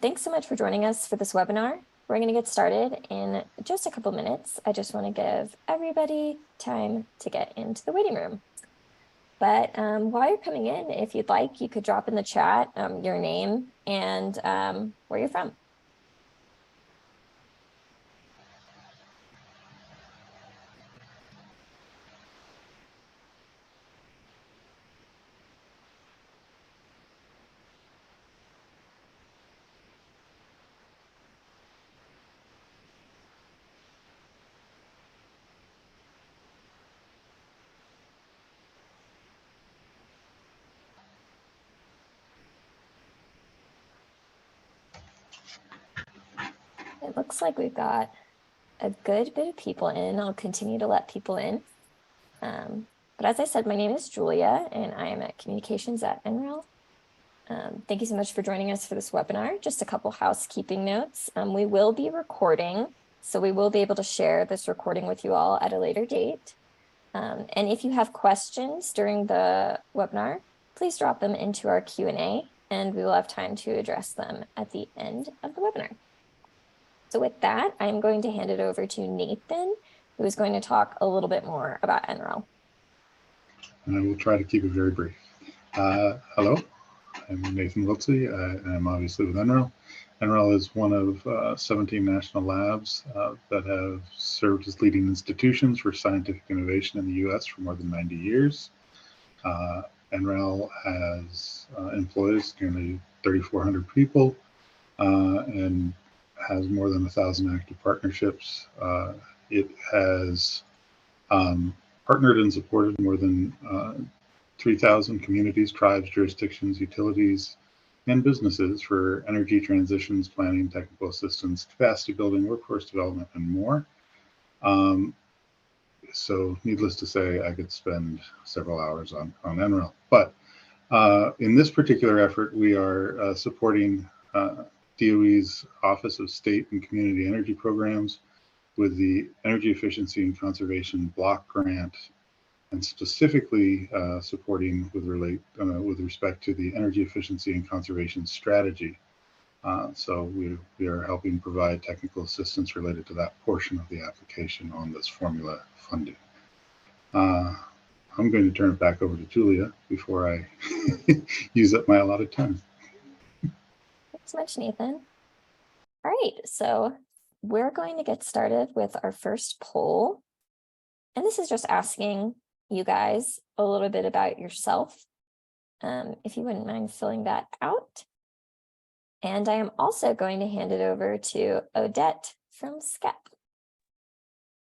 thanks so much for joining us for this webinar. We're going to get started in just a couple minutes. I just want to give everybody time to get into the waiting room. But while you're coming in, if you'd like, you could drop in the chat your name and where you're from. It looks like we've got a good bit of people in. I'll continue to let people in. But as I said, my name is Julia, and I am at Communications at NREL. Thank you so much for joining us for this webinar. Just a couple housekeeping notes. We will be recording, so we will be able to share this recording with you all at a later date. And if you have questions during the webinar, please drop them into our Q&A, and we will have time to address them at the end of the webinar. So with that, I'm going to hand it over to Nathan, who is going to talk a little bit more about NREL. And I will try to keep it very brief. Hello, I'm Nathan Wiltsey. I'm obviously with NREL. NREL is one of 17 national labs that have served as leading institutions for scientific innovation in the U.S. for more than 90 years. NREL has employs nearly 3,400 people and has more than 1,000 active partnerships. It has partnered and supported more than 3,000 communities, tribes, jurisdictions, utilities, and businesses for energy transitions, planning, technical assistance, capacity building, workforce development, and more. So needless to say, I could spend several hours on NREL. But in this particular effort, we are supporting DOE's Office of State and Community Energy Programs with the Energy Efficiency and Conservation Block Grant, and specifically supporting with respect to the Energy Efficiency and Conservation Strategy. So we are helping provide technical assistance related to that portion of the application on this formula funding. I'm going to turn it back over to Julia before I use up my allotted time. Thanks so much, Nathan. All right, so we're going to get started with our first poll. And this is just asking you guys a little bit about yourself, if you wouldn't mind filling that out. And I am also going to hand it over to Odette from SCEP.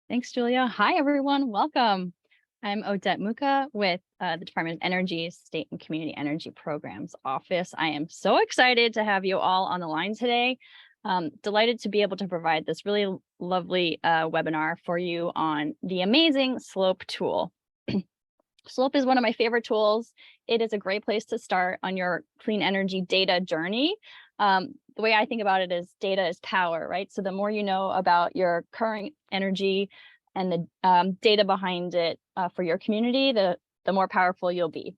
Thanks, Julia. Hi, everyone. Welcome. I'm Odette Muka with the Department of Energy, State and Community Energy Programs Office. I am so excited to have you all on the line today. Delighted to be able to provide this really lovely webinar for you on the amazing SLOPE tool. SLOPE is one of my favorite tools. It is a great place to start on your clean energy data journey. The way I think about it is data is power, right? So the more you know about your current energy and the data behind it for your community, the more powerful you'll be.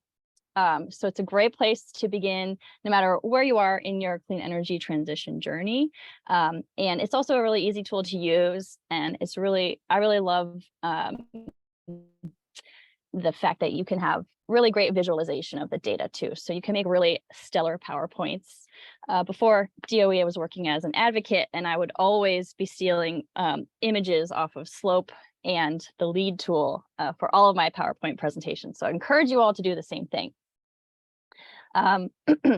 So it's a great place to begin, no matter where you are in your clean energy transition journey. And it's also a really easy tool to use. And it's really, I really love the fact that you can have really great visualization of the data too. So you can make really stellar PowerPoints. Before DOE, I was working as an advocate, and I would always be stealing images off of SLOPE and the lead tool for all of my PowerPoint presentations. So I encourage you all to do the same thing.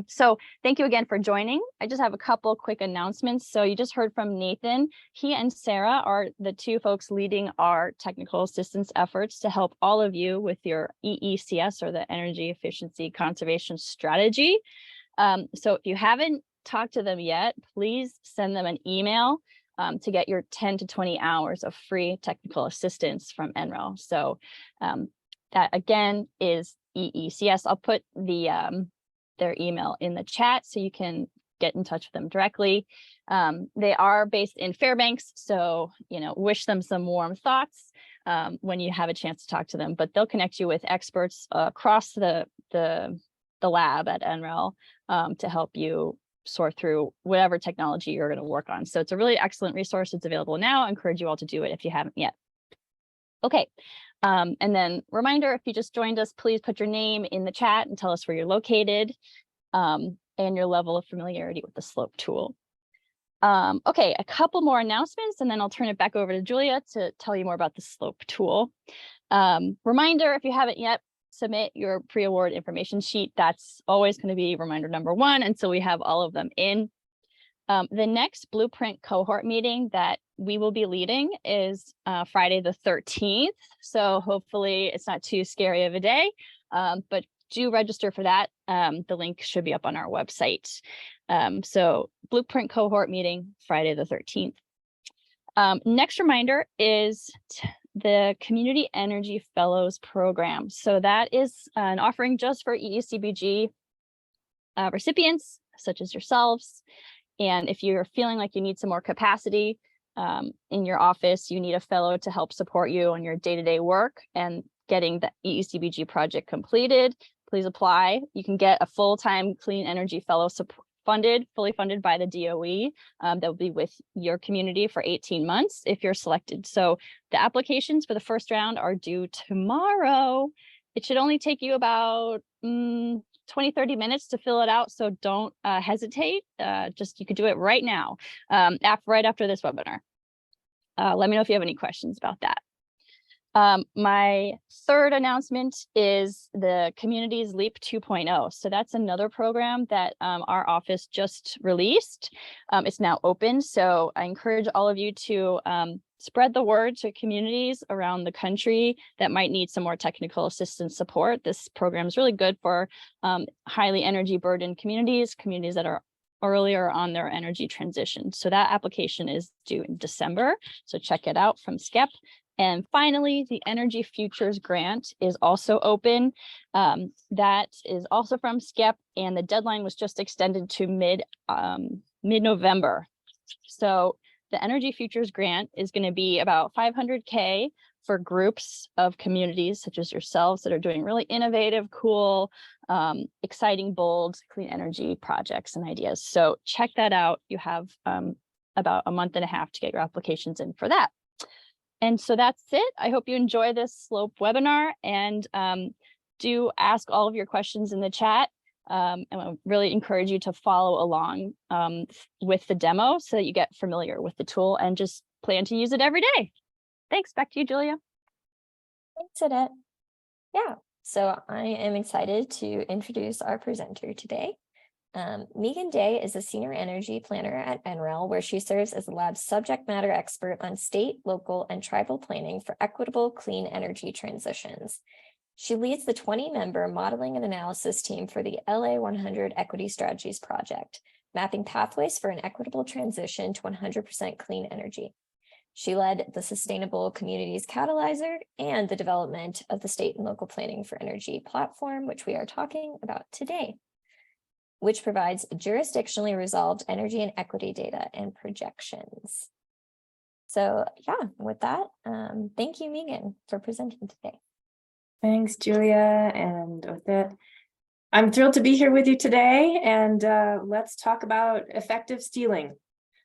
So thank you again for joining. I just have a couple quick announcements. So you just heard from Nathan. He and Sarah are the two folks leading our technical assistance efforts to help all of you with your EECS, or the Energy Efficiency Conservation Strategy. So if you haven't talked to them yet, please send them an email to get your 10 to 20 hours of free technical assistance from NREL. So that again is EECS. I'll put their email in the chat so you can get in touch with them directly. They are based in Fairbanks, so wish them some warm thoughts when you have a chance to talk to them. But they'll connect you with experts across the lab at NREL to help you sort through whatever technology you're going to work on. So it's a really excellent resource. It's available now. I encourage you all to do it if you haven't yet. Okay. And then reminder, if you just joined us, please put your name in the chat and tell us where you're located and your level of familiarity with the slope tool. Okay, a couple more announcements, and then I'll turn it back over to Julia to tell you more about the slope tool. Reminder, if you haven't yet, submit your pre-award information sheet. That's always going to be reminder number one until we have all of them in. The next Blueprint cohort meeting that we will be leading is Friday the 13th. So hopefully it's not too scary of a day, but do register for that. The link should be up on our website. So Blueprint cohort meeting, Friday the 13th. Next reminder is the Community Energy Fellows Program. So that is an offering just for EECBG recipients, such as yourselves. And if you're feeling like you need some more capacity in your office, you need a fellow to help support you on your day-to-day work and getting the EECBG project completed, please apply. You can get a full-time clean energy fellow fully funded by the DOE that will be with your community for 18 months if you're selected. So the applications for the first round are due tomorrow. It should only take you about 20-30 minutes to fill it out, so don't hesitate. You could do it right now, right after this webinar. Let me know if you have any questions about that. My third announcement is the Communities Leap 2.0. So that's another program that our office just released. It's now open, so I encourage all of you to spread the word to communities around the country that might need some more technical assistance support. This program is really good for highly energy burdened communities that are earlier on their energy transition. So that application is due in December. So check it out from SCEP. And finally, the Energy Futures Grant is also open. That is also from SCEP, and the deadline was just extended to mid-November. So the Energy Futures Grant is going to be about $500K for groups of communities such as yourselves that are doing really innovative, cool, exciting, bold, clean energy projects and ideas. So check that out. You have about a month and a half to get your applications in for that. And so that's it. I hope you enjoy this SLOPE webinar, and do ask all of your questions in the chat. And I really encourage you to follow along with the demo so that you get familiar with the tool and just plan to use it every day. Thanks. Back to you, Julia. Thanks, Odette. Yeah, so I am excited to introduce our presenter today. Megan Day is a senior energy planner at NREL, where she serves as the lab's subject matter expert on state, local, and tribal planning for equitable clean energy transitions. She leads the 20-member modeling and analysis team for the LA 100 Equity Strategies project, mapping pathways for an equitable transition to 100% clean energy. She led the Sustainable Communities Catalyzer and the development of the State and Local Planning for Energy platform, which we are talking about today, which provides jurisdictionally resolved energy and equity data and projections. So yeah, with that, thank you, Megan, for presenting today. Thanks, Julia and Odette. I'm thrilled to be here with you today, and let's talk about effective stealing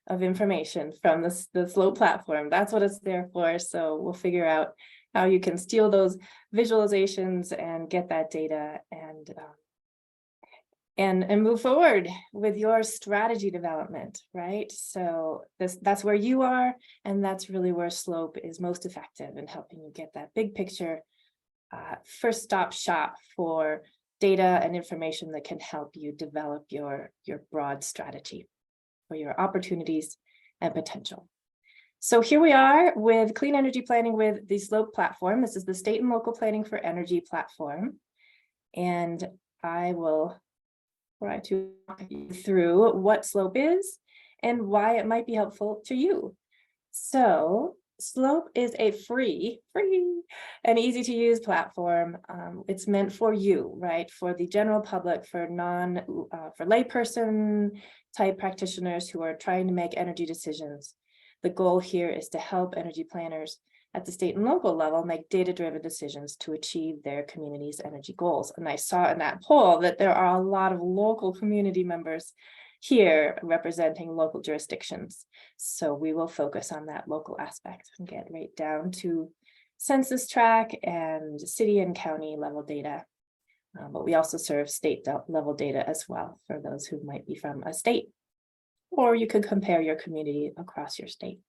of information from the SLOPE platform. That's what it's there for. So we'll figure out how you can steal those visualizations and get that data and move forward with your strategy development, right? So that's where you are, and that's really where SLOPE is most effective in helping you get that big picture, first stop shop for data and information that can help you develop your broad strategy for your opportunities and potential. So here we are with clean energy planning with the SLOPE platform. This is the State and Local Planning for Energy platform, and I will try to walk you through what SLOPE is and why it might be helpful to you. So SLOPE is a free and easy to use platform. It's meant for you, right? For the general public, for layperson type practitioners who are trying to make energy decisions. The goal here is to help energy planners at the state and local level make data-driven decisions to achieve their community's energy goals. And I saw in that poll that there are a lot of local community members here representing local jurisdictions. So we will focus on that local aspect and get right down to census tract and city and county level data. But we also serve state level data as well for those who might be from a state, or you could compare your community across your state.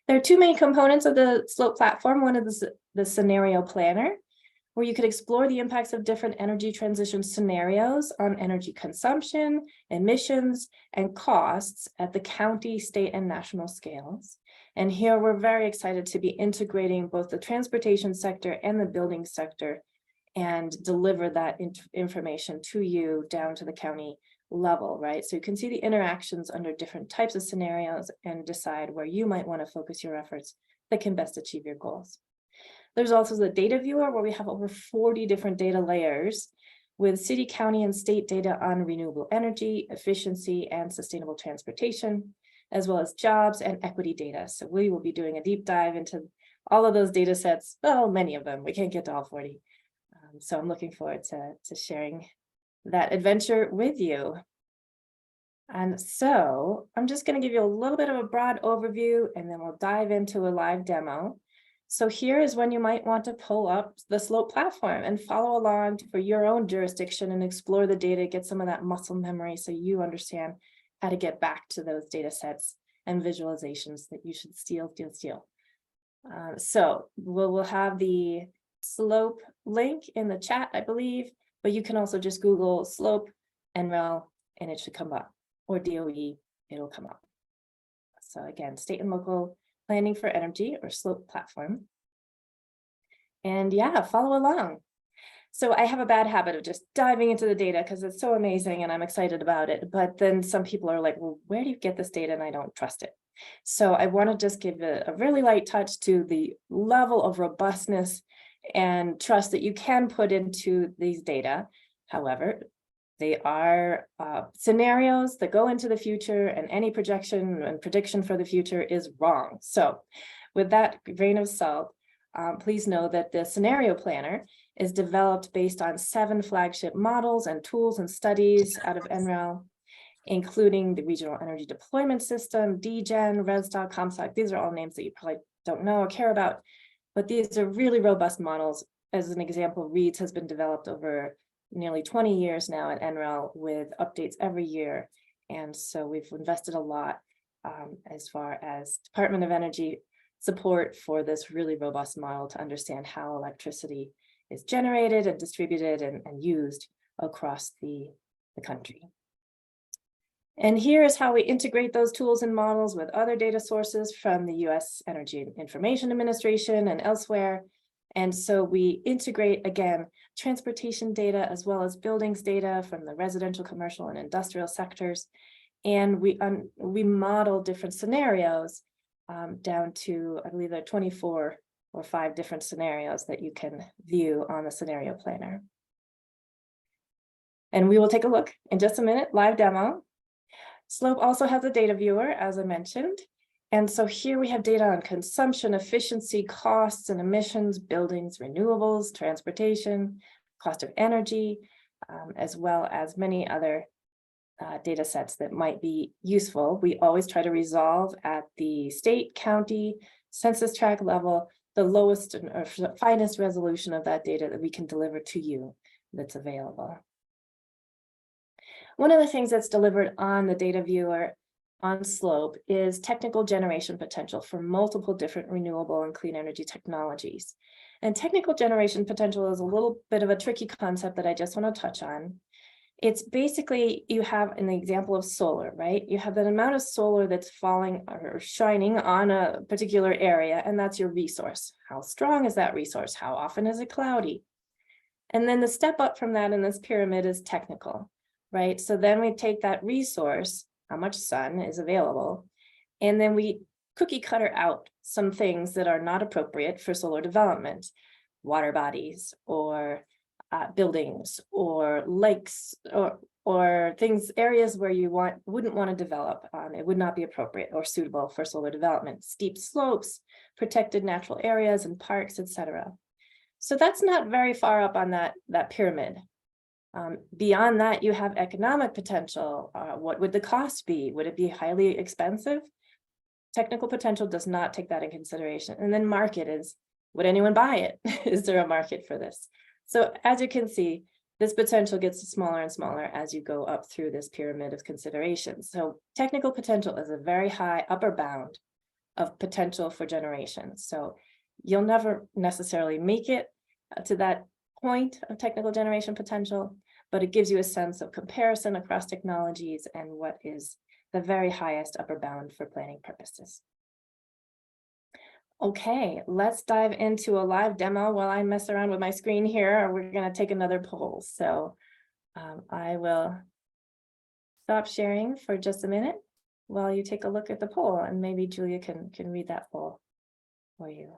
There are two main components of the SLOPE platform. One is the scenario planner, where you could explore the impacts of different energy transition scenarios on energy consumption, emissions, and costs at the county, state, and national scales. And here we're very excited to be integrating both the transportation sector and the building sector and deliver that information to you down to the county level, right? So you can see the interactions under different types of scenarios and decide where you might want to focus your efforts that can best achieve your goals. There's also the data viewer, where we have over 40 different data layers with city, county, and state data on renewable energy, efficiency, and sustainable transportation, as well as jobs and equity data. So we will be doing a deep dive into all of those data sets. Well, many of them. We can't get to all 40. So I'm looking forward to sharing that adventure with you. And so I'm just going to give you a little bit of a broad overview, and then we'll dive into a live demo. So here is when you might want to pull up the SLOPE platform and follow along for your own jurisdiction and explore the data, get some of that muscle memory so you understand how to get back to those data sets and visualizations that you should steal. So we'll have the SLOPE link in the chat, I believe, but you can also just Google SLOPE NREL and it should come up, or DOE, it'll come up. So again, state and local planning for energy, or SLOPE platform. And yeah, follow along. So I have a bad habit of just diving into the data because it's so amazing and I'm excited about it. But then some people are like, well, where do you get this data? And I don't trust it. So I want to just give a really light touch to the level of robustness and trust that you can put into these data. However, they are scenarios that go into the future, and any projection and prediction for the future is wrong. So with that grain of salt, please know that the scenario planner is developed based on 7 flagship models and tools and studies out of NREL, including the Regional Energy Deployment System, DGen, RESDOC, ComStock. These are all names that you probably don't know or care about, but these are really robust models. As an example, REEDS has been developed over nearly 20 years now at NREL with updates every year. And so we've invested a lot as far as Department of Energy support for this really robust model to understand how electricity is generated and distributed and used across the country. And here is how we integrate those tools and models with other data sources from the US Energy Information Administration and elsewhere. And so we integrate, again, transportation data as well as buildings data from the residential, commercial, and industrial sectors. And we model different scenarios down to, I believe there are 24 or 5 different scenarios that you can view on the scenario planner. And we will take a look in just a minute, live demo. SLOPE also has a data viewer, as I mentioned. And so here we have data on consumption, efficiency, costs and emissions, buildings, renewables, transportation, cost of energy, as well as many other data sets that might be useful. We always try to resolve at the state, county, census tract level, the lowest or finest resolution of that data that we can deliver to you that's available. One of the things that's delivered on the data viewer on SLOPE is technical generation potential for multiple different renewable and clean energy technologies. And technical generation potential is a little bit of a tricky concept that I just want to touch on. It's basically, you have an example of solar, right? You have that amount of solar that's falling or shining on a particular area, and that's your resource. How strong is that resource? How often is it cloudy? And then the step up from that in this pyramid is technical, right? So then we take that resource, how much sun is available, and then we cookie cutter out some things that are not appropriate for solar development, water bodies or buildings or lakes or things, areas where you wouldn't want to develop. It would not be appropriate or suitable for solar development. Steep slopes, protected natural areas and parks, etc. So that's not very far up on that pyramid. Beyond that, you have economic potential. What would the cost be? Would it be highly expensive? Technical potential does not take that in consideration. And then market is, would anyone buy it? Is there a market for this? So as you can see, this potential gets smaller and smaller as you go up through this pyramid of considerations. So technical potential is a very high upper bound of potential for generation. So you'll never necessarily make it to that point of technical generation potential, but it gives you a sense of comparison across technologies and what is the very highest upper bound for planning purposes. Okay, let's dive into a live demo while I mess around with my screen here. We're going to take another poll. So I will stop sharing for just a minute while you take a look at the poll, and maybe Julia can read that poll for you.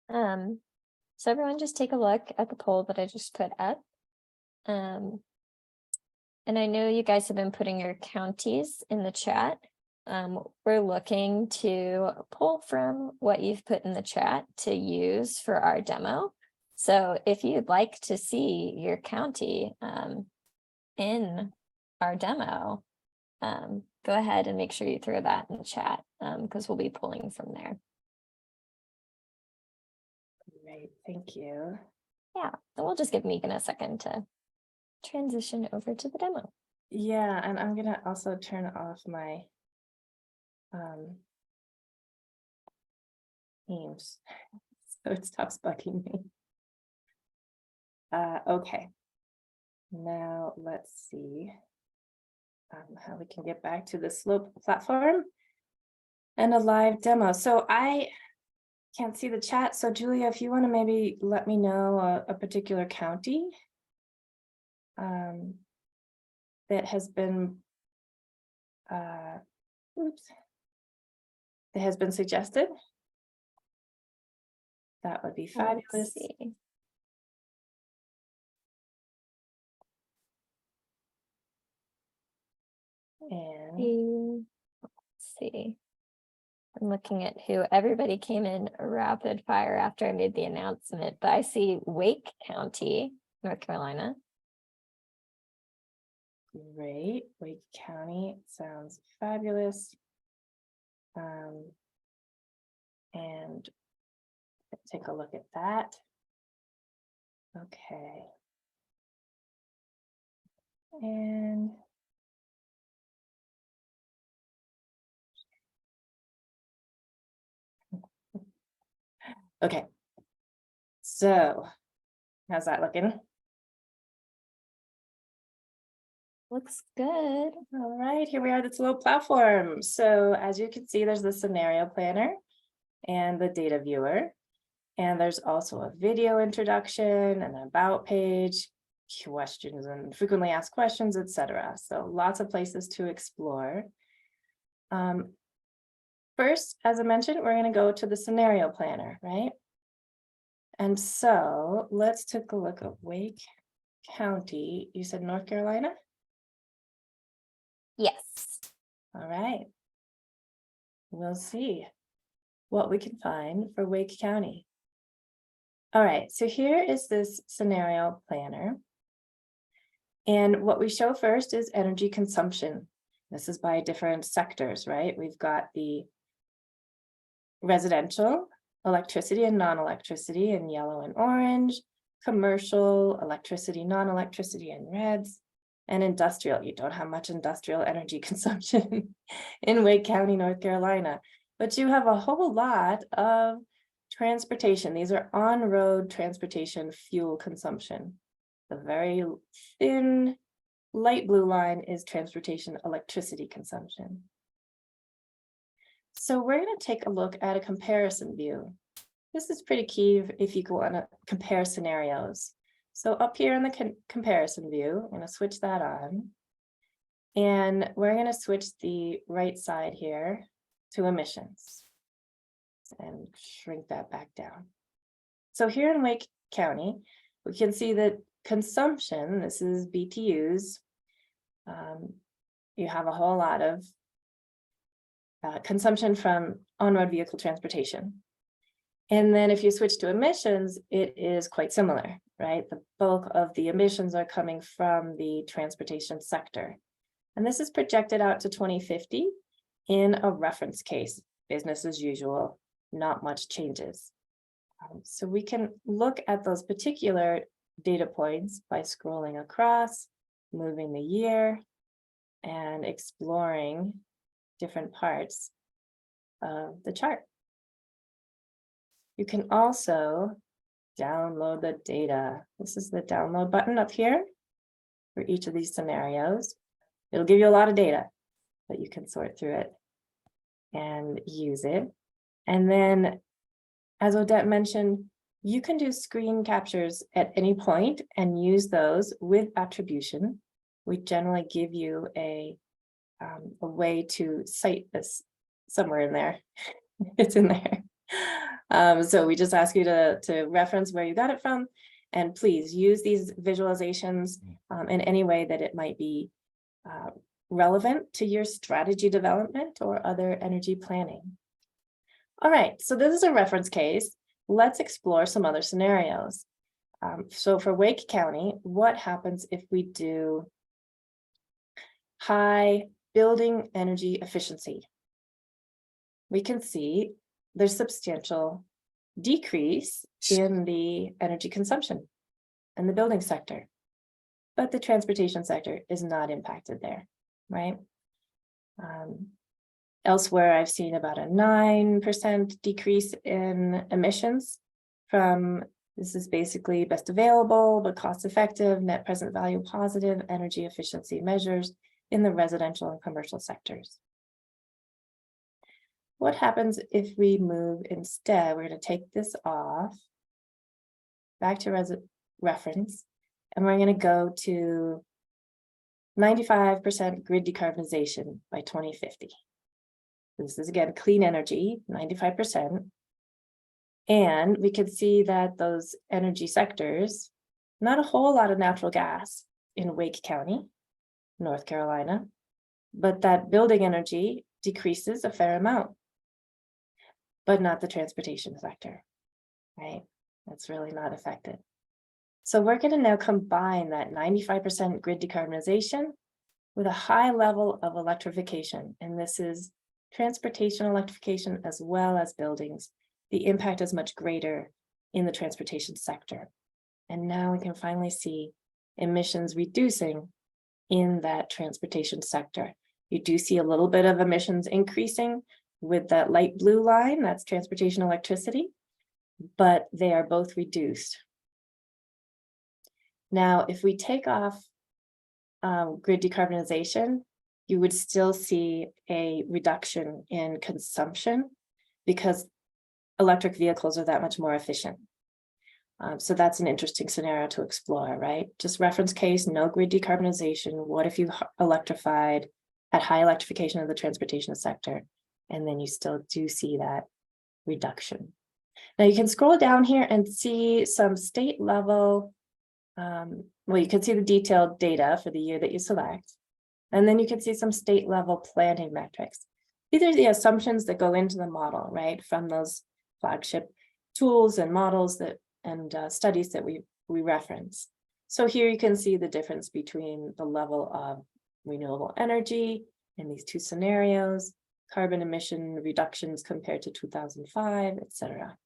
So everyone just take a look at the poll that I just put up. And I know you guys have been putting your counties in the chat. We're looking to pull from what you've put in the chat to use for our demo. So if you'd like to see your county in our demo, go ahead and make sure you throw that in the chat because we'll be pulling from there. Great, thank you. Yeah, and we'll just give Megan a second to transition over to the demo. Yeah, and I'm gonna also turn off my Teams so it stops bugging me. Okay, now let's see how we can get back to the Slope platform and a live demo. So I can't see the chat, so Julia, if you want to maybe let me know a particular county that has been that has been suggested, that would be fabulous. And let's see. I'm looking at who everybody came in rapid fire after I made the announcement, but I see Wake County, North Carolina. Great, Wake County sounds fabulous. And let's take a look at that. Okay. And okay. So how's that looking? Looks good. All right, here we are, the Slope platform. So as you can see, there's the scenario planner and the data viewer. And there's also a video introduction and an about page, questions and frequently asked questions, etc. So lots of places to explore. First, as I mentioned, we're going to go to the scenario planner, right? And so let's take a look at Wake County. You said North Carolina? Yes. All right. We'll see what we can find for Wake County. All right, so here is this scenario planner. And what we show first is energy consumption. This is by different sectors, right? We've got the residential, electricity and non-electricity in yellow and orange, commercial, electricity, non-electricity in reds, and industrial. You don't have much industrial energy consumption in Wake County, North Carolina, but you have a whole lot of transportation. These are on-road transportation fuel consumption. The very thin light blue line is transportation electricity consumption. So we're going to take a look at a comparison view. This is pretty key if you want to compare scenarios. So up here in the comparison view, I'm going to switch that on. And we're going to switch the right side here to emissions and shrink that back down. So here in Wake County, we can see that consumption, this is BTUs, you have a whole lot of consumption from on-road vehicle transportation. And then if you switch to emissions, it is quite similar, right? The bulk of the emissions are coming from the transportation sector. And this is projected out to 2050 in a reference case, business as usual, not much changes. So we can look at those particular data points by scrolling across, moving the year, and exploring different parts of the chart. You can also download the data. This is the download button up here for each of these scenarios. It'll give you a lot of data, but you can sort through it and use it. And then, as Odette mentioned, you can do screen captures at any point and use those with attribution. We generally give you a way to cite this somewhere in there. It's in there. So we just ask you to reference where you got it from, and please use these visualizations in any way that it might be relevant to your strategy development or other energy planning. All right, so this is a reference case. Let's explore some other scenarios. So for Wake County, what happens if we do high building energy efficiency? We can see there's substantial decrease in the energy consumption in the building sector, but the transportation sector is not impacted there, right? Elsewhere, I've seen about a 9% decrease in emissions from, this is basically best available, but cost effective, net present value positive energy efficiency measures in the residential and commercial sectors. What happens if we move instead? We're going to take this off, back to reference, and we're going to go to 95% grid decarbonization by 2050. This is again clean energy, 95%. And we can see that those energy sectors, not a whole lot of natural gas in Wake County, North Carolina, but that building energy decreases a fair amount, but not the transportation sector, right? That's really not affected. So we're going to now combine that 95% grid decarbonization with a high level of electrification. And this is transportation electrification as well as buildings. The impact is much greater in the transportation sector. And now we can finally see emissions reducing in that transportation sector. You do see a little bit of emissions increasing with that light blue line, that's transportation electricity, but they are both reduced. Now, if we take off grid decarbonization, you would still see a reduction in consumption because electric vehicles are that much more efficient. So that's an interesting scenario to explore, right? Just reference case, no grid decarbonization. What if you electrified at high electrification of the transportation sector, and then you still do see that reduction? Now you can scroll down here and see some state level, well, you can see the detailed data for the year that you select, and then you can see some state level planning metrics. These are the assumptions that go into the model, right? From those flagship tools and models that and studies that we reference. So here you can see the difference between the level of renewable energy in these two scenarios, carbon emission reductions compared to 2005, etc.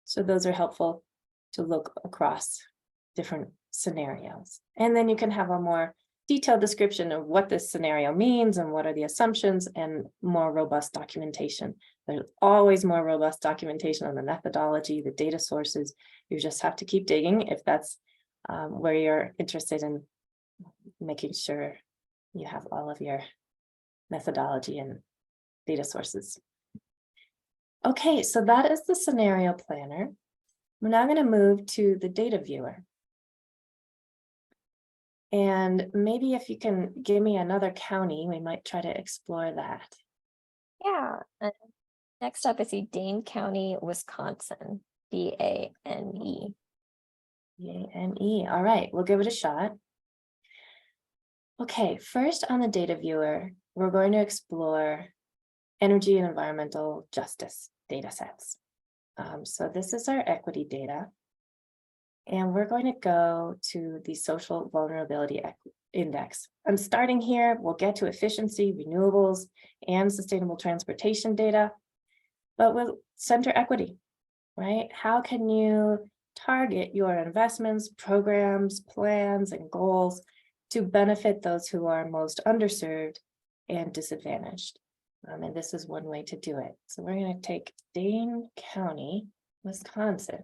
So those are helpful to look across different scenarios. And then you can have a more detailed description of what this scenario means and what are the assumptions and more robust documentation. There's always more robust documentation on the methodology, the data sources. You just have to keep digging if that's where you're interested in making sure you have all of your methodology and data sources. Okay, so that is the scenario planner. We're now going to move to the data viewer. And maybe if you can give me another county, we might try to explore that. Yeah. Next up is Dane County, Wisconsin, D-A-N-E. D-A-N-E. All right, we'll give it a shot. Okay, first on the data viewer, we're going to explore energy and environmental justice data sets. So this is our equity data. And we're going to go to the social vulnerability index. I'm starting here. We'll get to efficiency, renewables, and sustainable transportation data, but we'll center equity, right? How can you target your investments, programs, plans, and goals to benefit those who are most underserved and disadvantaged? And this is one way to do it. So we're going to take Dane County, Wisconsin.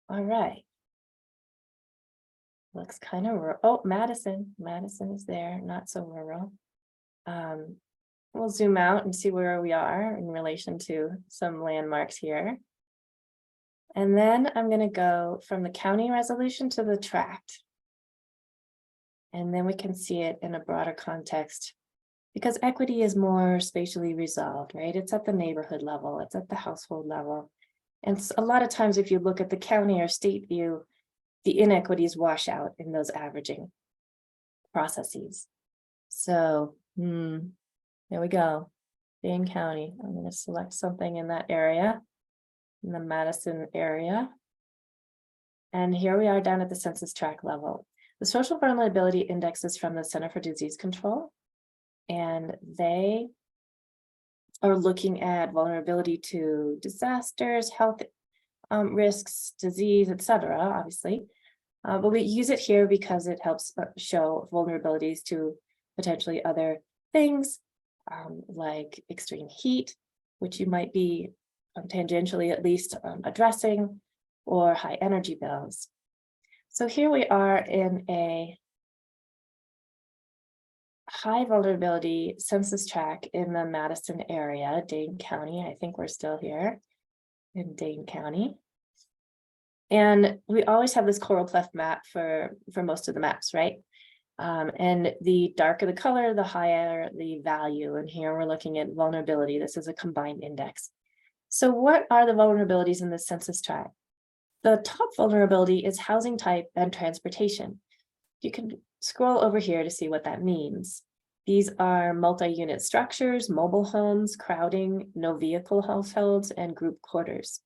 All right. Looks kind of rural. Oh, Madison. Madison is there, not so rural. We'll zoom out and see where we are in relation to some landmarks here. And then I'm going to go from the county resolution to the tract. And then we can see it in a broader context because equity is more spatially resolved, right? It's at the neighborhood level, it's at the household level. And a lot of times, if you look at the county or state view, the inequities wash out in those averaging processes. So there we go. Dane County. I'm going to select something in that area, in the Madison area. And here we are down at the census tract level. The social vulnerability index is from the Center for Disease Control, and they are looking at vulnerability to disasters, health risks, disease, etc., obviously. But we use it here because it helps show vulnerabilities to potentially other things like extreme heat, which you might be tangentially at least addressing, or high energy bills. So here we are in a high vulnerability census tract in the Madison area, Dane County. I think we're still here in Dane County. And we always have this coral cleft map for most of the maps, right? And the darker the color, the higher the value. And here we're looking at vulnerability. This is a combined index. So what are the vulnerabilities in the census tract? The top vulnerability is housing type and transportation. You can scroll over here to see what that means. These are multi-unit structures, mobile homes, crowding, no vehicle households, and group quarters.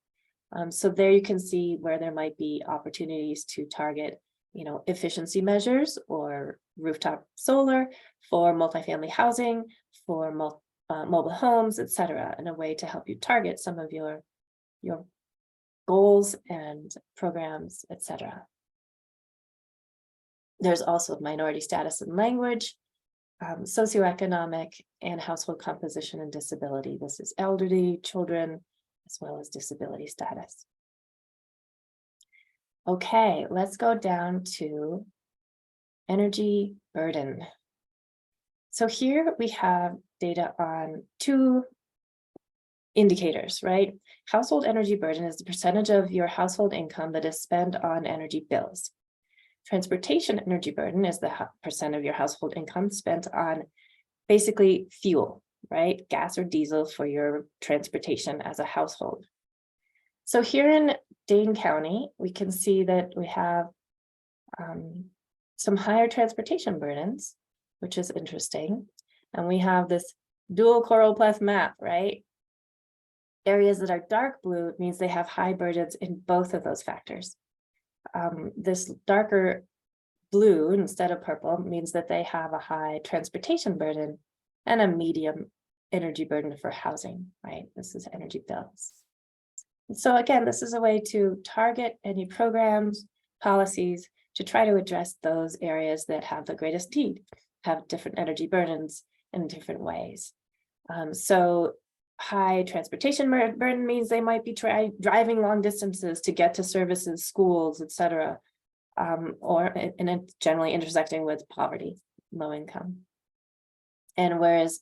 So there you can see where there might be opportunities to target, efficiency measures or rooftop solar for multifamily housing, for mobile homes, etc., in a way to help you target some of your goals and programs, etc. There's also minority status and language, socioeconomic, and household composition and disability. This is elderly, children, as well as disability status. Okay, let's go down to energy burden. So here we have data on two indicators, right? Household energy burden is the percentage of your household income that is spent on energy bills. Transportation energy burden is the percent of your household income spent on basically fuel, right? Gas or diesel for your transportation as a household. So here in Dane County, we can see that we have some higher transportation burdens, which is interesting. And we have this dual coral cleft map, right? Areas that are dark blue means they have high burdens in both of those factors. This darker blue instead of purple means that they have a high transportation burden and a medium energy burden for housing, right? This is energy bills. So again, this is a way to target any programs, policies to try to address those areas that have the greatest need, have different energy burdens in different ways. So high transportation burden means they might be driving long distances to get to services, schools, etc., and it's generally intersecting with poverty, low income. And whereas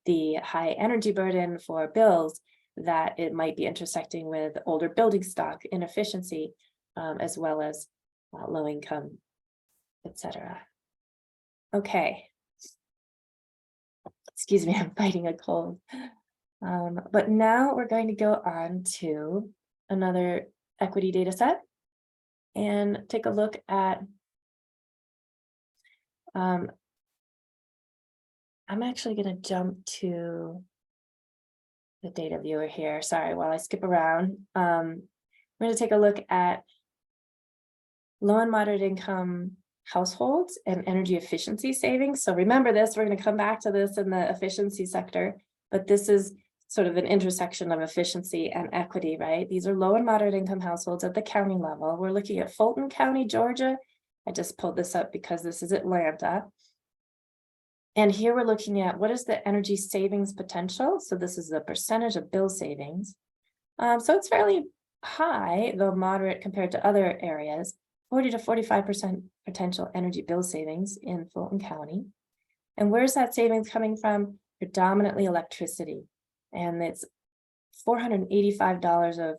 the high energy burden for bills, that it might be intersecting with older building stock, inefficiency, as well as low income, etc. Okay. Excuse me, I'm fighting a cold. But now we're going to go on to another equity data set and take a look at, I'm actually going to jump to the data viewer here. Sorry, while I skip around. I'm going to take a look at low and moderate income households and energy efficiency savings. So remember this, we're going to come back to this in the efficiency sector, but this is sort of an intersection of efficiency and equity, right? These are low and moderate income households at the county level. We're looking at Fulton County, Georgia. I just pulled this up because this is Atlanta. And here we're looking at what is the energy savings potential. So this is the percentage of bill savings. So it's fairly high, though moderate compared to other areas, 40 to 45% potential energy bill savings in Fulton County. And where's that savings coming from? Predominantly electricity. And it's $485 of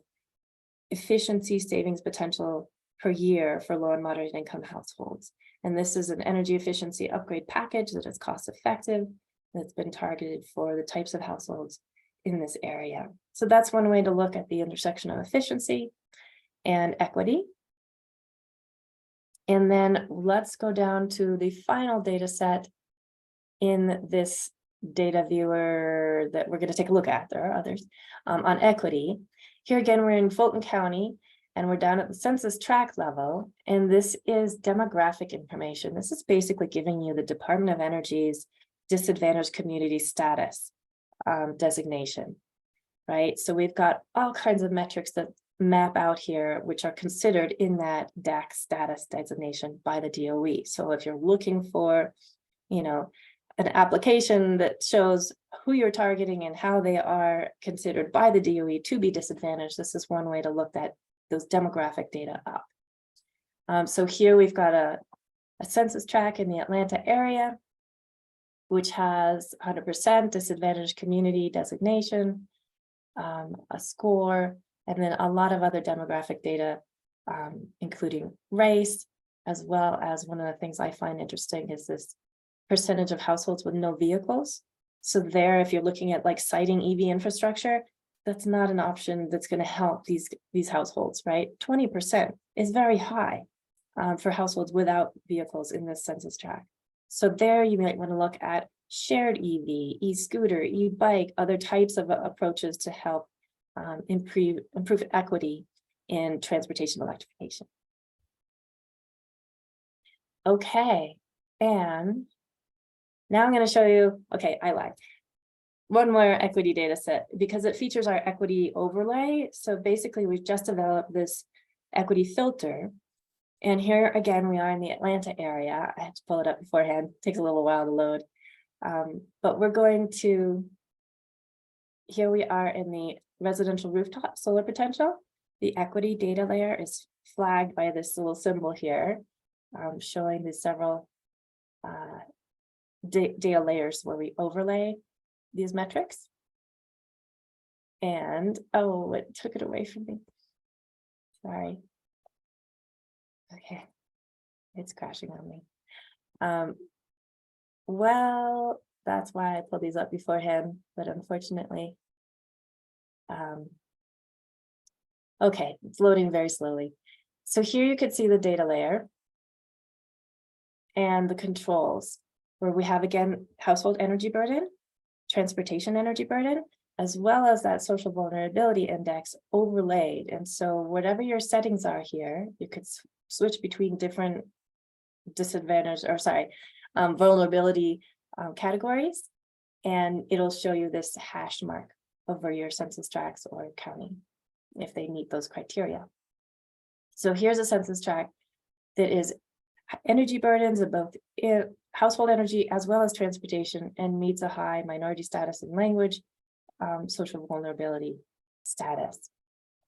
efficiency savings potential per year for low and moderate income households. And this is an energy efficiency upgrade package that is cost effective, that's been targeted for the types of households in this area. So that's one way to look at the intersection of efficiency and equity. And then let's go down to the final data set in this data viewer that we're going to take a look at. There are others on equity. Here again, we're in Fulton County and we're down at the census tract level. And this is demographic information. This is basically giving you the Department of Energy's disadvantaged community status designation, right? So we've got all kinds of metrics that map out here, which are considered in that DAC status designation by the DOE. So if you're looking for, you know, an application that shows who you're targeting and how they are considered by the DOE to be disadvantaged, this is one way to look at those demographic data up. So here we've got a census tract in the Atlanta area, which has 100% disadvantaged community designation, a score, and then a lot of other demographic data, including race, as well as one of the things I find interesting is this percentage of households with no vehicles. So there, if you're looking at like citing EV infrastructure, that's not an option that's going to help these households, right? 20% is very high for households without vehicles in this census tract. So there you might want to look at shared EV, e-scooter, e-bike, other types of approaches to help improve equity in transportation electrification. Okay, and now I'm going to show you, okay, I lied. One more equity data set because it features our equity overlay. So basically we've just developed this equity filter. And here again, we are in the Atlanta area. I had to pull it up beforehand. It takes a little while to load. But we're going to, here we are in the residential rooftop solar potential. The equity data layer is flagged by this little symbol here, showing the several data layers where we overlay these metrics. And, oh, it took it away from me. Sorry. Okay, it's crashing on me. Well, that's why I pulled these up beforehand, but unfortunately, okay, it's loading very slowly. So here you could see the data layer and the controls, where we have, again, household energy burden, transportation energy burden, as well as that social vulnerability index overlaid. And so whatever your settings are here, you could switch between different vulnerability categories, and it'll show you this hash mark over your census tracts or county if they meet those criteria. So here's a census tract that is energy burdens of both household energy as well as transportation and meets a high minority status in language, social vulnerability status.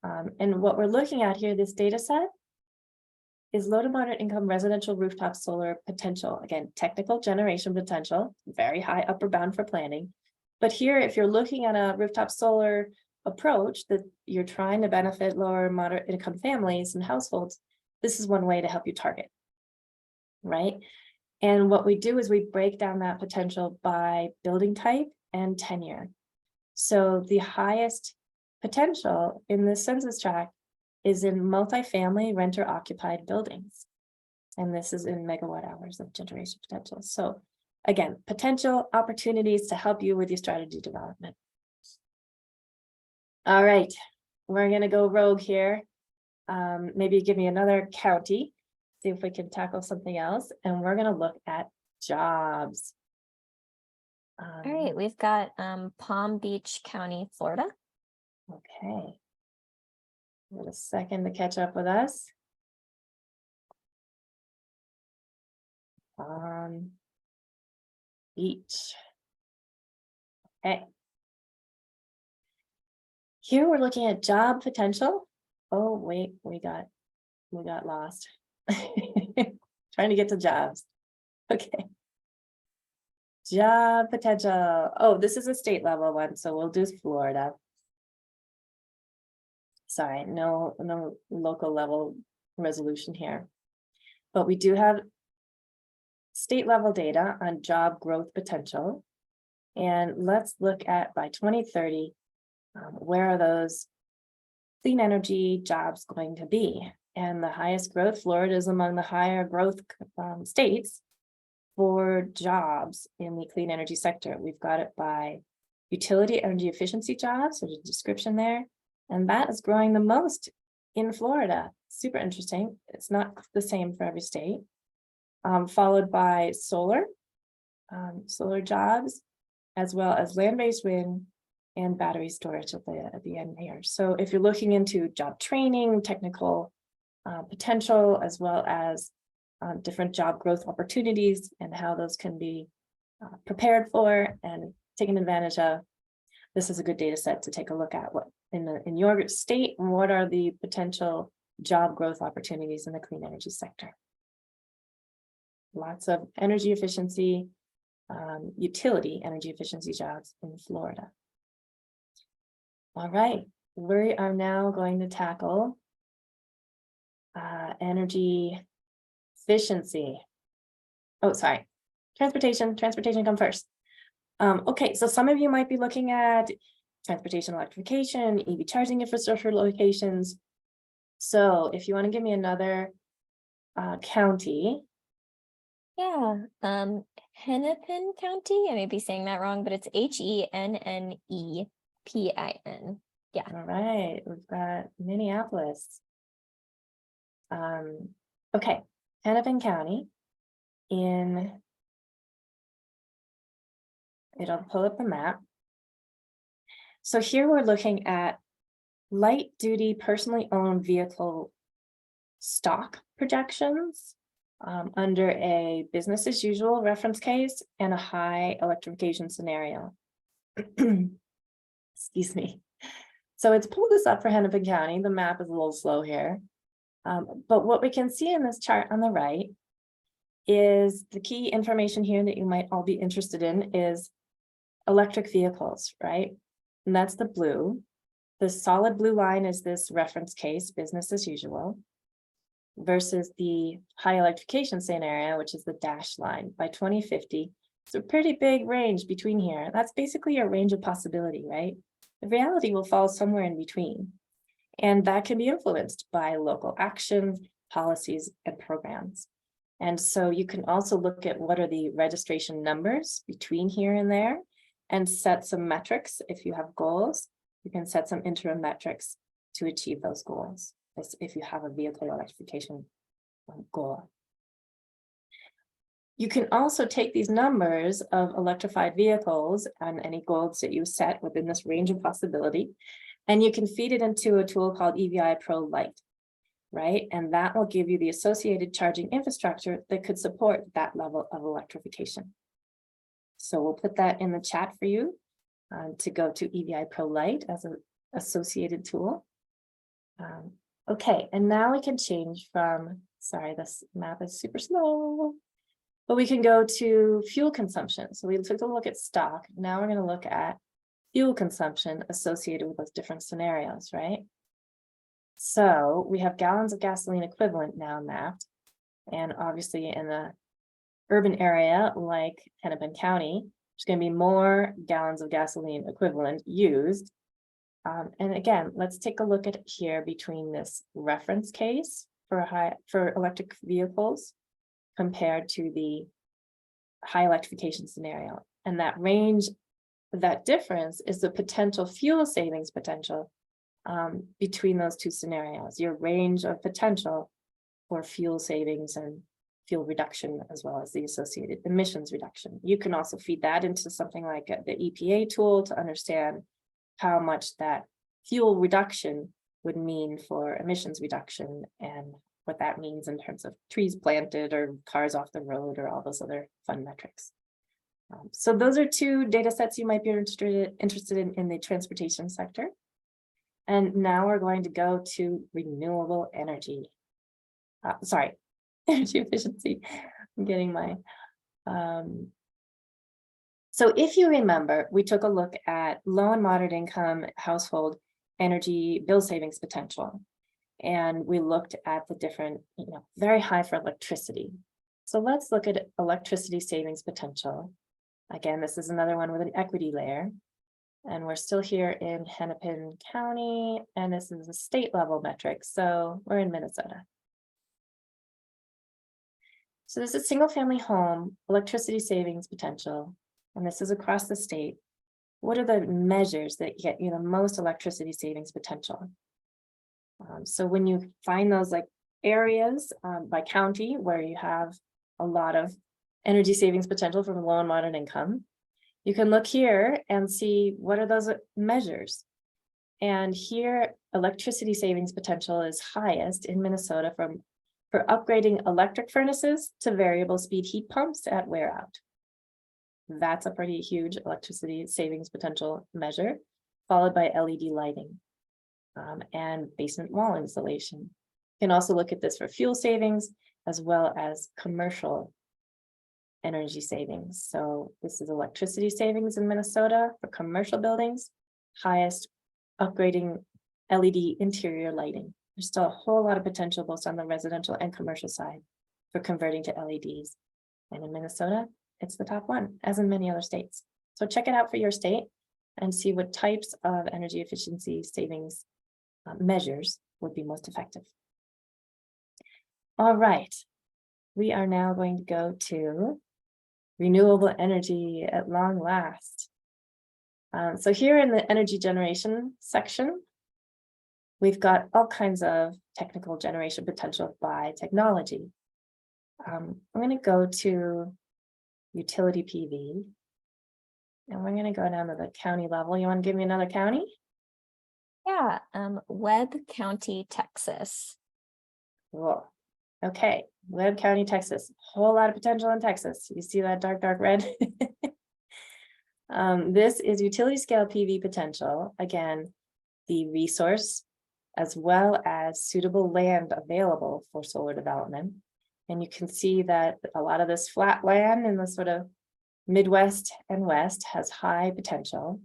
And what we're looking at here, this data set, is low to moderate income residential rooftop solar potential. Again, technical generation potential, very high upper bound for planning. But here, if you're looking at a rooftop solar approach that you're trying to benefit lower and moderate income families and households, this is one way to help you target, right? And what we do is we break down that potential by building type and tenure. So the highest potential in this census tract is in multifamily renter occupied buildings. And this is in megawatt hours of generation potential. So again, potential opportunities to help you with your strategy development. All right, we're gonna go rogue here. Maybe give me another county, see if we can tackle something else, and we're gonna look at jobs. All right, we've got Palm Beach County, Florida. Okay. Give it a second to catch up with us. Beach. Okay. Here we're looking at job potential. Oh, wait, we got lost. Trying to get to jobs. Okay. Job potential. Oh, this is a state level one, so we'll do Florida. Sorry, no local level resolution here. But we do have state level data on job growth potential. And let's look at by 2030, where are those clean energy jobs going to be? And the highest growth, Florida is among the higher growth states for jobs in the clean energy sector. We've got it by utility energy efficiency jobs, there's a description there. And that is growing the most in Florida. Super interesting. It's not the same for every state. Followed by solar jobs, as well as land-based wind and battery storage at the end here. So if you're looking into job training, technical potential, as well as different job growth opportunities and how those can be prepared for and taken advantage of, this is a good data set to take a look at. What in your state, what are the potential job growth opportunities in the clean energy sector? Lots of energy efficiency, utility energy efficiency jobs in Florida. All right, we are now going to tackle energy efficiency. Oh, sorry, transportation come first. Okay, so some of you might be looking at transportation electrification, EV charging infrastructure locations. So if you want to give me another county. Yeah, Hennepin County. I may be saying that wrong, but it's Hennepin. Yeah. All right, we've got Minneapolis. Okay, Hennepin County it'll pull up the map. So here we're looking at light duty personally owned vehicle stock projections under a business as usual reference case and a high electrification scenario. Excuse me. So it's pulled this up for Hennepin County. The map is a little slow here. But what we can see in this chart on the right is the key information here that you might all be interested in is electric vehicles, right? And that's the blue. The solid blue line is this reference case, business as usual, versus the high electrification scenario, which is the dashed line by 2050. It's a pretty big range between here. That's basically a range of possibility, right? The reality will fall somewhere in between. And that can be influenced by local actions, policies, and programs. And so you can also look at what are the registration numbers between here and there and set some metrics. If you have goals, you can set some interim metrics to achieve those goals if you have a vehicle electrification goal. You can also take these numbers of electrified vehicles and any goals that you set within this range of possibility, and you can feed it into a tool called EVI Pro Lite, right? And that will give you the associated charging infrastructure that could support that level of electrification. So we'll put that in the chat for you to go to EVI Pro Lite as an associated tool. Okay, and now we can change from, sorry, this map is super slow, but we can go to fuel consumption. So we took a look at stock. Now we're going to look at fuel consumption associated with those different scenarios, right? So we have gallons of gasoline equivalent now mapped. And obviously in the urban area like Hennepin County, there's going to be more gallons of gasoline equivalent used. And again, let's take a look at here between this reference case for electric vehicles compared to the high electrification scenario. And that range that difference is the potential fuel savings potential between those two scenarios, your range of potential for fuel savings and fuel reduction, as well as the associated emissions reduction. You can also feed that into something like the EPA tool to understand how much that fuel reduction would mean for emissions reduction and what that means in terms of trees planted or cars off the road or all those other fun metrics. So those are two data sets you might be interested in the transportation sector. And now we're going to go to renewable energy. Energy efficiency. I'm getting my. So if you remember, we took a look at low and moderate income household energy bill savings potential. And we looked at the different, very high for electricity. So let's look at electricity savings potential. Again, this is another one with an equity layer. And we're still here in Hennepin County, and this is a state level metric. So we're in Minnesota. So this is single family home electricity savings potential, and this is across the state. What are the measures that get you the most electricity savings potential? So when you find those like areas by county where you have a lot of energy savings potential from low and moderate income, you can look here and see what are those measures. And here, electricity savings potential is highest in Minnesota for upgrading electric furnaces to variable speed heat pumps at wear out. That's a pretty huge electricity savings potential measure, followed by LED lighting and basement wall insulation. You can also look at this for fuel savings as well as commercial energy savings. So this is electricity savings in Minnesota for commercial buildings, highest upgrading LED interior lighting. There's still a whole lot of potential both on the residential and commercial side for converting to LEDs. And in Minnesota, it's the top one, as in many other states. So check it out for your state and see what types of energy efficiency savings measures would be most effective. All right, we are now going to go to renewable energy at long last. So here in the energy generation section, we've got all kinds of technical generation potential by technology. I'm going to go to utility PV, and we're going to go down to the county level. You want to give me another county? Yeah, Webb County, Texas. Cool. Okay, Webb County, Texas. Whole lot of potential in Texas. You see that dark red? This is utility scale PV potential. Again, the resource as well as suitable land available for solar development. And you can see that a lot of this flat land in the sort of Midwest and West has high potential,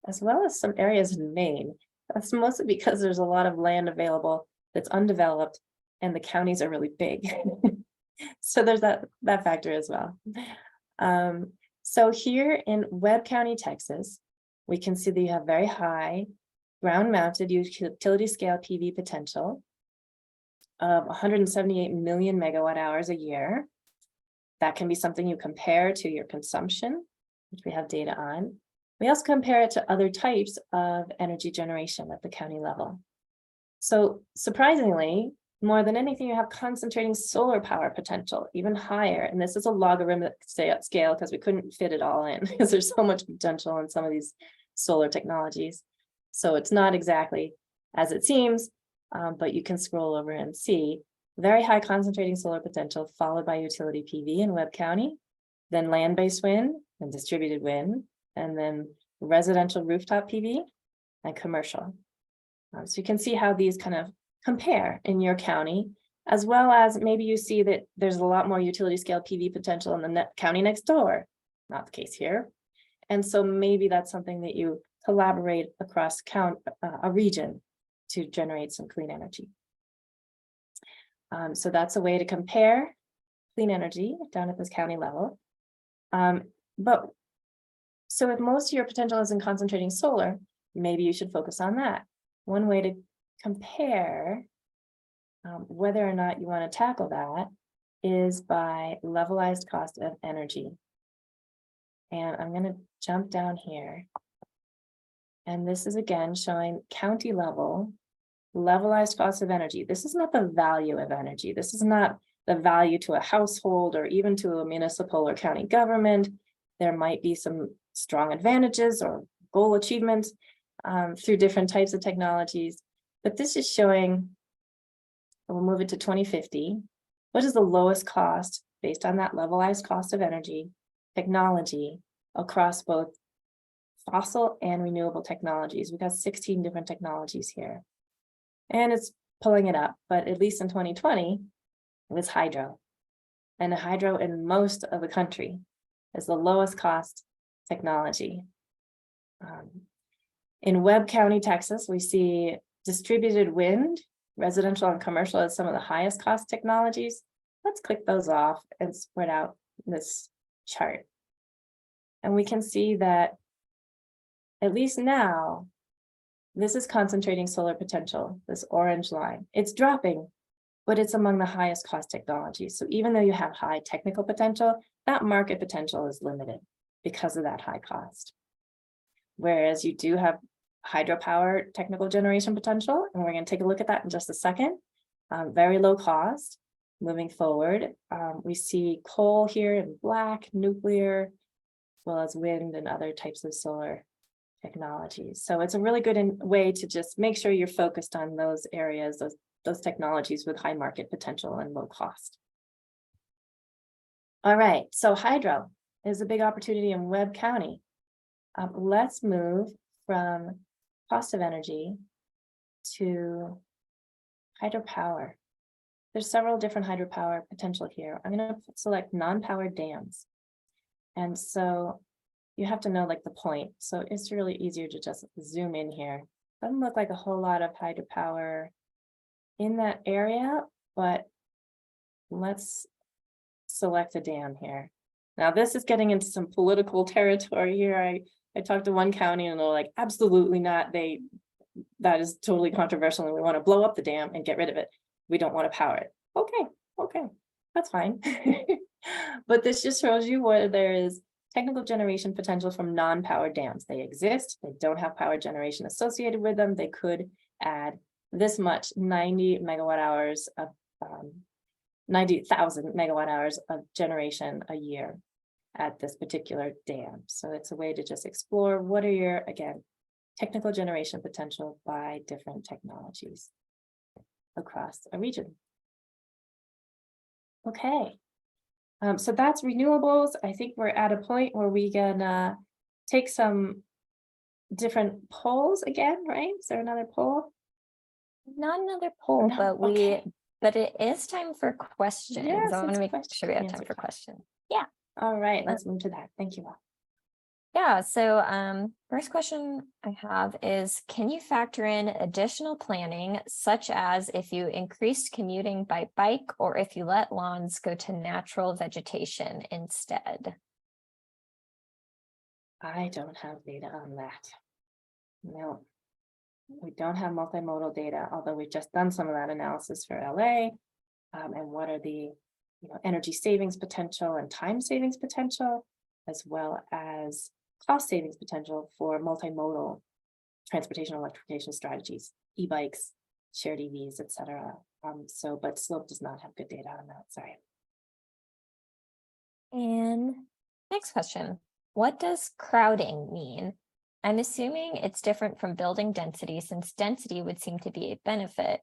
as well as some areas in Maine. That's mostly because there's a lot of land available that's undeveloped and the counties are really big. So there's that factor as well. So here in Webb County, Texas, we can see that you have very high ground-mounted utility scale PV potential of 178 million megawatt hours a year. That can be something you compare to your consumption, which we have data on. We also compare it to other types of energy generation at the county level. So surprisingly, more than anything, you have concentrating solar power potential, even higher. And this is a logarithmic scale because we couldn't fit it all in because there's so much potential in some of these solar technologies. So it's not exactly as it seems, but you can scroll over and see very high concentrating solar potential, followed by utility PV in Webb County, then land-based wind and distributed wind, and then residential rooftop PV and commercial. So you can see how these kind of compare in your county, as well as maybe you see that there's a lot more utility scale PV potential in the county next door. Not the case here. And so maybe that's something that you collaborate across a region to generate some clean energy. So that's a way to compare clean energy down at this county level. But so if most of your potential is in concentrating solar, maybe you should focus on that. One way to compare whether or not you want to tackle that is by levelized cost of energy. And I'm going to jump down here. And this is again showing county level levelized cost of energy. This is not the value of energy. This is not the value to a household or even to a municipal or county government. There might be some strong advantages or goal achievements through different types of technologies. But this is showing, we'll move it to 2050. What is the lowest cost based on that levelized cost of energy technology across both fossil and renewable technologies? We've got 16 different technologies here. And it's pulling it up, but at least in 2020, it was hydro. And hydro in most of the country is the lowest cost technology. In Webb County, Texas, we see distributed wind, residential and commercial as some of the highest cost technologies. Let's click those off and spread out this chart. And we can see that at least now, this is concentrating solar potential, this orange line. It's dropping, but it's among the highest cost technologies. So even though you have high technical potential, that market potential is limited because of that high cost. Whereas you do have hydropower technical generation potential, and we're going to take a look at that in just a second. Very low cost. Moving forward, we see coal here in black, nuclear, as well as wind and other types of solar technologies. So it's a really good way to just make sure you're focused on those areas, those technologies with high market potential and low cost. All right, so hydro is a big opportunity in Webb County. Let's move from cost of energy to hydropower. There's several different hydropower potential here. I'm going to select non-powered dams. And so you have to know like the point. So it's really easier to just zoom in here. Doesn't look like a whole lot of hydropower in that area, but let's select a dam here. Now this is getting into some political territory here. I talked to one county and they're like, absolutely not. That is totally controversial and we want to blow up the dam and get rid of it. We don't want to power it. Okay, that's fine. But this just shows you where there is technical generation potential from non-powered dams. They exist, they don't have power generation associated with them. They could add this much 90 megawatt hours of 90,000 megawatt hours of generation a year at this particular dam. So it's a way to just explore what are your, again, technical generation potential by different technologies across a region. Okay. So that's renewables. I think we're at a point where we can take some different polls again, right? Is there another poll? Not another poll, No, but it is time for questions. Yes, I want it's to make question sure we have and time answer for time. questions. Yeah. All right, let's move to that. Thank you. Yeah, so first question I have is, can you factor in additional planning, such as if you increased commuting by bike or if you let lawns go to natural vegetation instead? I don't have data on that. No, we don't have multimodal data, although we've just done some of that analysis for LA. And what are the energy savings potential and time savings potential, as well as cost savings potential for multimodal transportation electrification strategies, e-bikes, shared EVs, etc. But Slope does not have good data on that. Sorry. And next question, what does crowding mean? I'm assuming it's different from building density, since density would seem to be a benefit.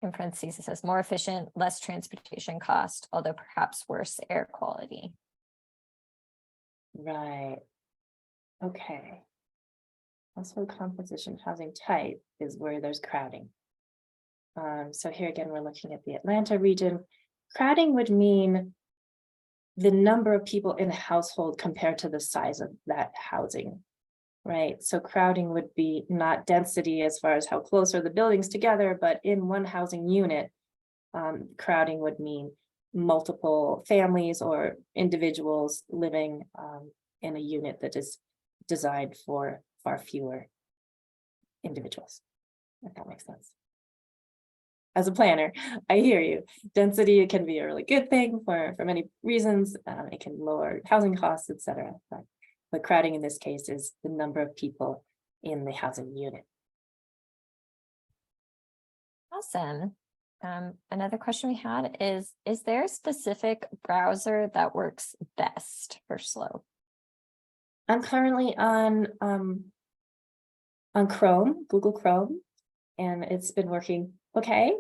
In parentheses, it says more efficient, less transportation cost, although perhaps worse air quality. Right. Okay. Also, composition housing type is where there's crowding. So here again, we're looking at the Atlanta region. Crowding would mean the number of people in a household compared to the size of that housing, right? So crowding would be not density as far as how close are the buildings together, but in one housing unit, crowding would mean multiple families or individuals living in a unit that is designed for far fewer individuals, if that makes sense. As a planner, I hear you. Density, it can be a really good thing for many reasons. It can lower housing costs, etc. But but crowding in this case is the number of people in the housing unit. Awesome. Another question we had is there a specific browser that works best for Slope? I'm currently on Chrome, Google Chrome, and it's been working okay.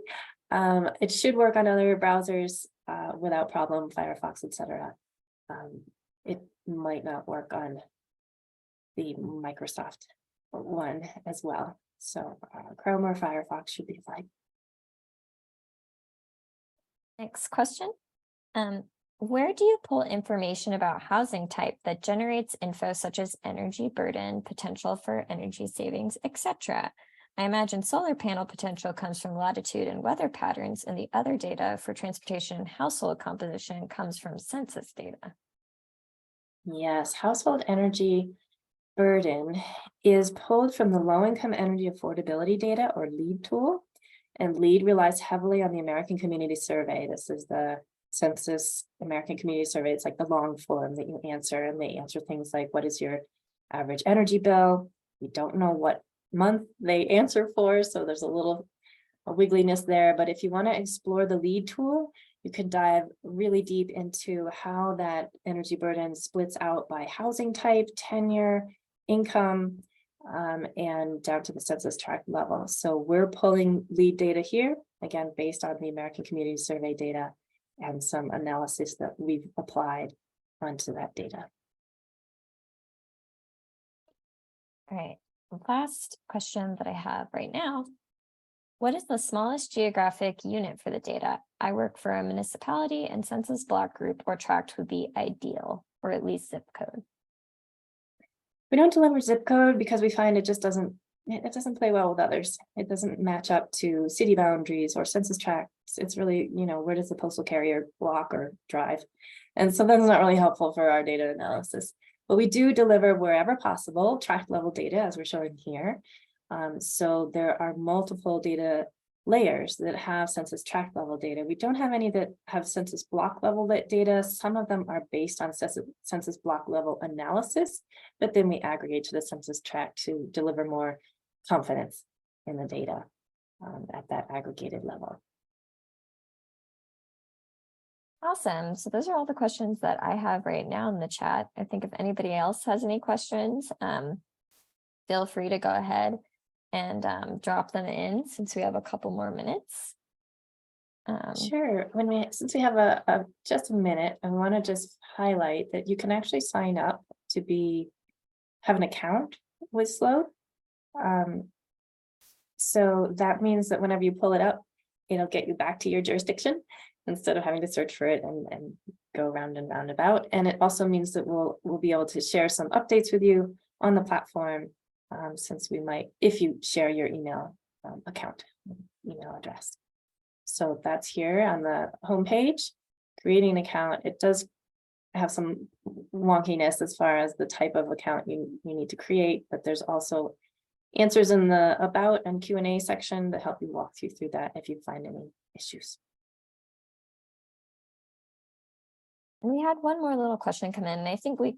It should work on other browsers without problem, Firefox, etc. It might not work on the Microsoft one as well. So Chrome or Firefox should be fine. Next question. Where do you pull information about housing type that generates info such as energy burden, potential for energy savings, etc.? I imagine solar panel potential comes from latitude and weather patterns, and the other data for transportation and household composition comes from census data. Yes, household energy burden is pulled from the low-income energy affordability data, or LEAD tool. And LEAD relies heavily on the American Community Survey. This is the Census American Community Survey. It's like the long form that you answer, and they answer things like, what is your average energy bill? We don't know what month they answer for, so there's a little wiggliness there. But if you want to explore the LEAD tool, you can dive really deep into how that energy burden splits out by housing type, tenure, income, and down to the census tract level. So we're pulling LEAD data here, again, based on the American Community Survey data and some analysis that we've applied onto that data. All right, last question that I have right now. What is the smallest geographic unit for the data? I work for a municipality, and census block group or tract would be ideal, or at least zip code. We don't deliver zip code because we find it doesn't play well with others. It doesn't match up to city boundaries or census tracts. It's really, where does the postal carrier walk or drive? And so that's not really helpful for our data analysis. But we do deliver wherever possible tract level data, as we're showing here. So there are multiple data layers that have census tract level data. We don't have any that have census block level data. Some of them are based on census block level analysis, but then we aggregate to the census tract to deliver more confidence in the data at that aggregated level. Awesome. So those are all the questions that I have right now in the chat. I think if anybody else has any questions, feel free to go ahead and drop them in, since we have a couple more minutes. Sure. Since we have just a minute, I want to just highlight that you can actually sign up to have an account with Slope. So that means that whenever you pull it up, it'll get you back to your jurisdiction instead of having to search for it and go round and round about. And it also means that we'll be able to share some updates with you on the platform, since we might, if you share your email account, email address. So that's here on the homepage. Creating an account, it does have some wonkiness as far as the type of account you need to create, but there's also answers in the about and Q&A section that help you walk you through that if you find any issues. We had one more little question come in, and I think we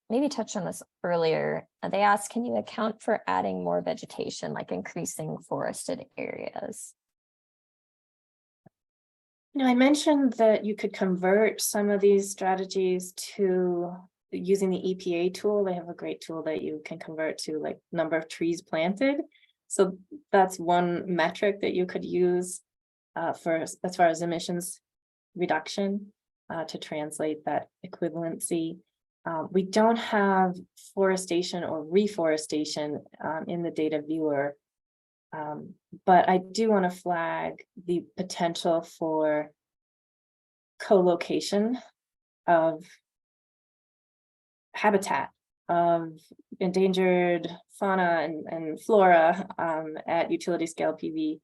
maybe touched on this earlier. They asked, can you account for adding more vegetation, like increasing forested areas? I mentioned that you could convert some of these strategies to using the EPA tool. They have a great tool that you can convert to, like, number of trees planted. So that's one metric that you could use for as far as emissions reduction to translate that equivalency. We don't have forestation or reforestation in the data viewer, but I do want to flag the potential for co-location of habitat of endangered fauna and flora at utility scale PV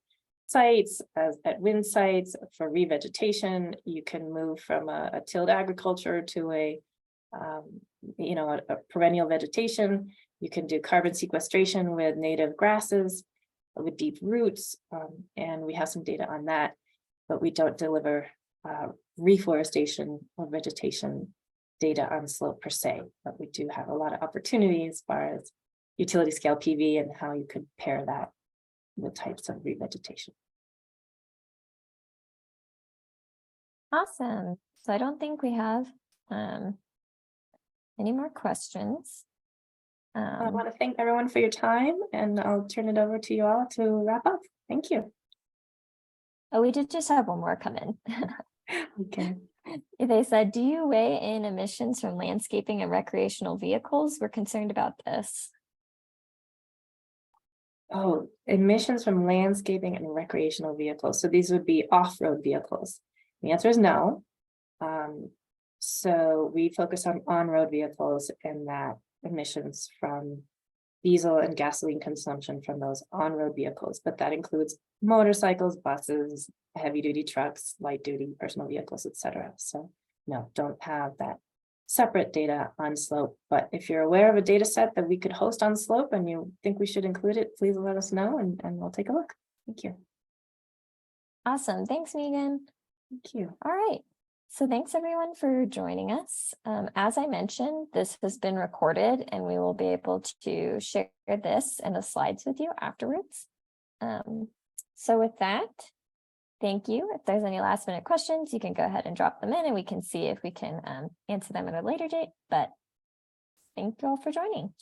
sites, at wind sites. For revegetation, you can move from a tilled agriculture to a perennial vegetation. You can do carbon sequestration with native grasses with deep roots, and we have some data on that, but we don't deliver reforestation or vegetation data on slope per se, but we do have a lot of opportunity as far as utility scale PV and how you could pair that with types of revegetation. Awesome. So I don't think we have any more questions. I want to thank everyone for your time, and I'll turn it over to you all to wrap up. Thank you. Oh, we did just have one more come in. Okay. They said, do you weigh in emissions from landscaping and recreational vehicles? We're concerned about this. Oh, emissions from landscaping and recreational vehicles. So these would be off-road vehicles. The answer is no. So we focus on road vehicles, and that emissions from diesel and gasoline consumption from those on-road vehicles, but that includes motorcycles, buses, heavy-duty trucks, light-duty personal vehicles, etc. So no, don't have that separate data on slope. But if you're aware of a data set that we could host on slope and you think we should include it, please let us know, and we'll take a look. Thank you. Awesome. Thanks, Megan. Thank you. All right. So thanks everyone for joining us. As I mentioned, this has been recorded and we will be able to share this and the slides with you afterwards. So with that, thank you. If there's any last minute questions, you can go ahead and drop them in and we can see if we can answer them at a later date. But thank you all for joining.